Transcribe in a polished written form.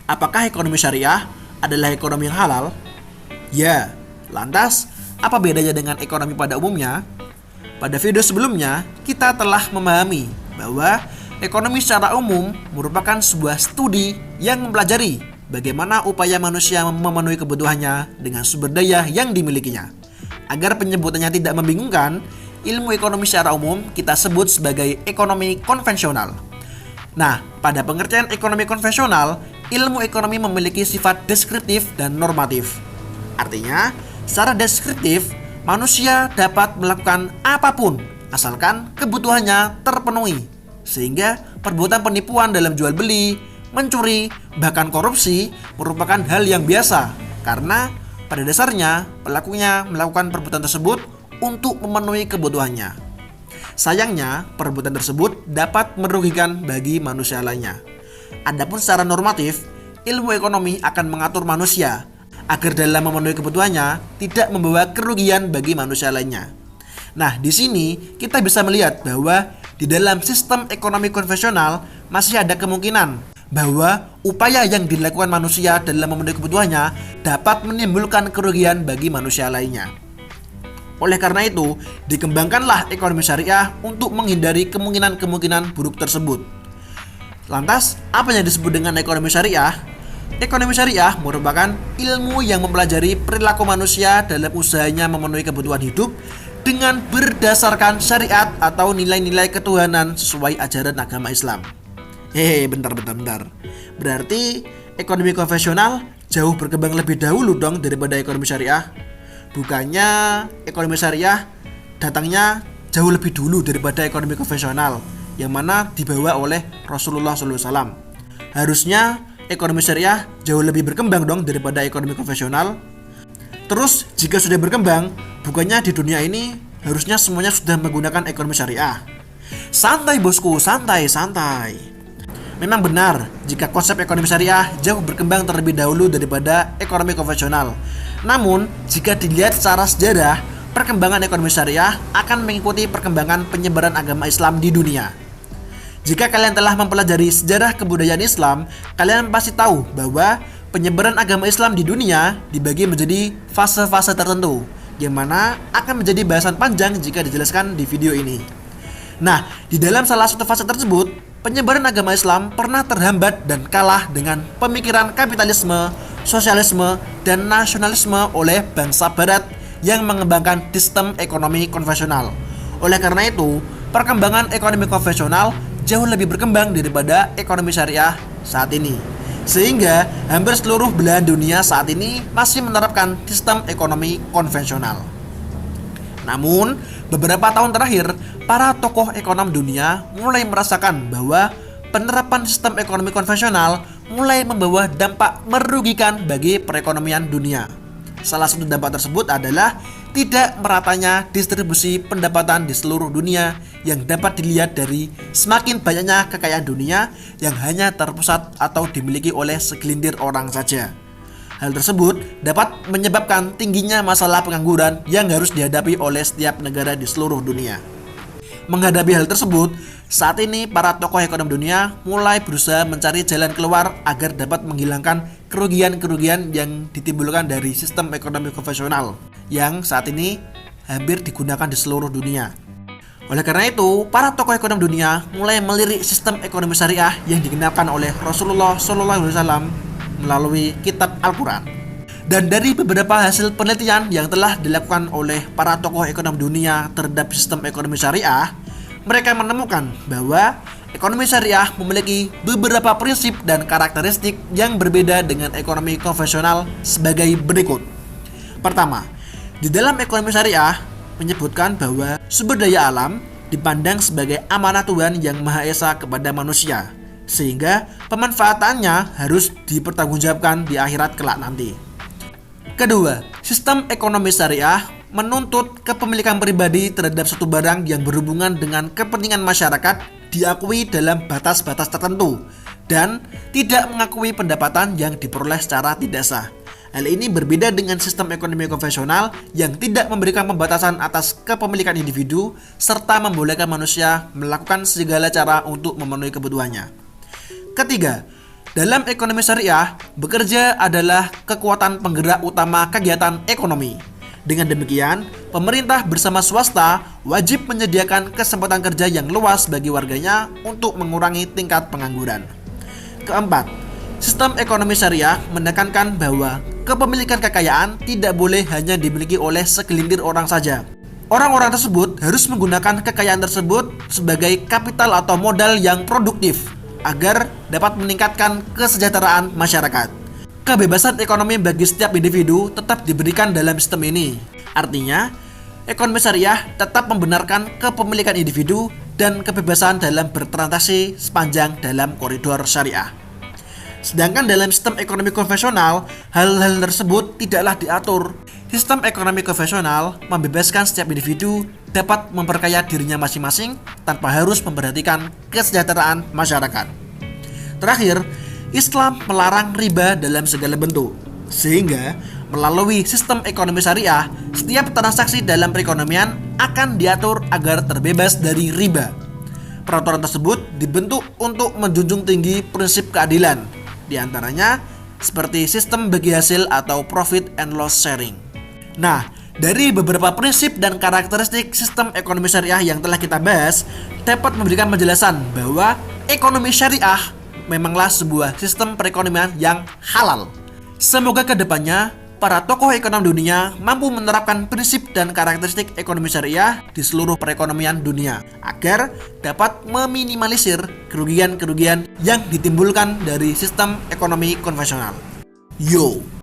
Apakah ekonomi syariah adalah ekonomi yang halal? Ya. Lantas, apa bedanya dengan ekonomi pada umumnya? Pada video sebelumnya, kita telah memahami bahwa ekonomi secara umum merupakan sebuah studi yang mempelajari bagaimana upaya manusia memenuhi kebutuhannya dengan sumber daya yang dimilikinya. Agar penyebutannya tidak membingungkan, ilmu ekonomi secara umum kita sebut sebagai ekonomi konvensional. Nah, pada pengertian ekonomi konvensional, ilmu ekonomi memiliki sifat deskriptif dan normatif. Artinya, secara deskriptif, manusia dapat melakukan apapun asalkan kebutuhannya terpenuhi. Sehingga perbuatan penipuan dalam jual beli, mencuri, bahkan korupsi merupakan hal yang biasa. Karena pada dasarnya pelakunya melakukan perbuatan tersebut untuk memenuhi kebutuhannya. Sayangnya, perbuatan tersebut dapat merugikan bagi manusia lainnya. Adapun secara normatif, ilmu ekonomi akan mengatur manusia agar dalam memenuhi kebutuhannya tidak membawa kerugian bagi manusia lainnya. Nah, di sini kita bisa melihat bahwa di dalam sistem ekonomi konvensional masih ada kemungkinan bahwa upaya yang dilakukan manusia dalam memenuhi kebutuhannya dapat menimbulkan kerugian bagi manusia lainnya. Oleh karena itu, dikembangkanlah ekonomi syariah untuk menghindari kemungkinan-kemungkinan buruk tersebut. Lantas, apa yang disebut dengan ekonomi syariah? Ekonomi syariah merupakan ilmu yang mempelajari perilaku manusia dalam usahanya memenuhi kebutuhan hidup dengan berdasarkan syariat atau nilai-nilai ketuhanan sesuai ajaran agama Islam. Bentar. Berarti ekonomi konvensional jauh berkembang lebih dahulu dong daripada ekonomi syariah. Bukannya ekonomi syariah datangnya jauh lebih dulu daripada ekonomi konvensional yang mana dibawa oleh Rasulullah SAW. Harusnya ekonomi syariah jauh lebih berkembang dong daripada ekonomi konvensional. Terus jika sudah berkembang, bukannya di dunia ini harusnya semuanya sudah menggunakan ekonomi syariah? Santai bosku, santai. Memang benar jika konsep ekonomi syariah jauh berkembang terlebih dahulu daripada ekonomi konvensional. Namun, jika dilihat secara sejarah, perkembangan ekonomi syariah akan mengikuti perkembangan penyebaran agama Islam di dunia. Jika kalian telah mempelajari sejarah kebudayaan Islam, kalian pasti tahu bahwa penyebaran agama Islam di dunia dibagi menjadi fase-fase tertentu, yang mana akan menjadi bahasan panjang jika dijelaskan di video ini. Nah, di dalam salah satu fase tersebut, penyebaran agama Islam pernah terhambat dan kalah dengan pemikiran kapitalisme, sosialisme, dan nasionalisme oleh bangsa barat yang mengembangkan sistem ekonomi konvensional. Oleh karena itu, perkembangan ekonomi konvensional jauh lebih berkembang daripada ekonomi syariah saat ini. Sehingga hampir seluruh belahan dunia saat ini masih menerapkan sistem ekonomi konvensional. Namun, beberapa tahun terakhir, para tokoh ekonom dunia mulai merasakan bahwa penerapan sistem ekonomi konvensional mulai membawa dampak merugikan bagi perekonomian dunia. Salah satu dampak tersebut adalah tidak meratanya distribusi pendapatan di seluruh dunia yang dapat dilihat dari semakin banyaknya kekayaan dunia yang hanya terpusat atau dimiliki oleh segelintir orang saja. Hal tersebut dapat menyebabkan tingginya masalah pengangguran yang harus dihadapi oleh setiap negara di seluruh dunia. Menghadapi hal tersebut, saat ini para tokoh ekonomi dunia mulai berusaha mencari jalan keluar agar dapat menghilangkan kerugian-kerugian yang ditimbulkan dari sistem ekonomi konvensional yang saat ini hampir digunakan di seluruh dunia. Oleh karena itu, para tokoh ekonomi dunia mulai melirik sistem ekonomi syariah yang dikenalkan oleh Rasulullah SAW melalui kitab Al-Quran. Dan dari beberapa hasil penelitian yang telah dilakukan oleh para tokoh ekonomi dunia terhadap sistem ekonomi syariah, mereka menemukan bahwa ekonomi syariah memiliki beberapa prinsip dan karakteristik yang berbeda dengan ekonomi konvensional sebagai berikut. Pertama, di dalam ekonomi syariah menyebutkan bahwa sumber daya alam dipandang sebagai amanah Tuhan yang Maha Esa kepada manusia, sehingga pemanfaatannya harus dipertanggungjawabkan di akhirat kelak nanti. Kedua, sistem ekonomi syariah menuntut kepemilikan pribadi terhadap suatu barang yang berhubungan dengan kepentingan masyarakat diakui dalam batas-batas tertentu dan tidak mengakui pendapatan yang diperoleh secara tidak sah. Hal ini berbeda dengan sistem ekonomi konvensional yang tidak memberikan pembatasan atas kepemilikan individu serta membolehkan manusia melakukan segala cara untuk memenuhi kebutuhannya. Ketiga, Dalam ekonomi syariah, bekerja adalah kekuatan penggerak utama kegiatan ekonomi. Dengan demikian, pemerintah bersama swasta wajib menyediakan kesempatan kerja yang luas bagi warganya untuk mengurangi tingkat pengangguran. Keempat, sistem ekonomi syariah menekankan bahwa kepemilikan kekayaan tidak boleh hanya dimiliki oleh segelintir orang saja. Orang-orang tersebut harus menggunakan kekayaan tersebut sebagai kapital atau modal yang produktif agar dapat meningkatkan kesejahteraan masyarakat. Kebebasan ekonomi bagi setiap individu tetap diberikan dalam sistem ini. Artinya, ekonomi syariah tetap membenarkan kepemilikan individu dan kebebasan dalam bertransaksi sepanjang dalam koridor syariah. Sedangkan dalam sistem ekonomi konvensional, hal-hal tersebut tidaklah diatur. Sistem ekonomi konvensional membebaskan setiap individu dapat memperkaya dirinya masing-masing tanpa harus memperhatikan kesejahteraan masyarakat. Terakhir, Islam melarang riba dalam segala bentuk, sehingga melalui sistem ekonomi syariah, setiap transaksi dalam perekonomian akan diatur agar terbebas dari riba. Peraturan tersebut dibentuk untuk menjunjung tinggi prinsip keadilan, di antaranya seperti sistem bagi hasil atau profit and loss sharing. Nah, dari beberapa prinsip dan karakteristik sistem ekonomi syariah yang telah kita bahas, dapat memberikan penjelasan bahwa ekonomi syariah memanglah sebuah sistem perekonomian yang halal. Semoga kedepannya para tokoh ekonomi dunia mampu menerapkan prinsip dan karakteristik ekonomi syariah di seluruh perekonomian dunia agar dapat meminimalisir kerugian-kerugian yang ditimbulkan dari sistem ekonomi konvensional. Yo!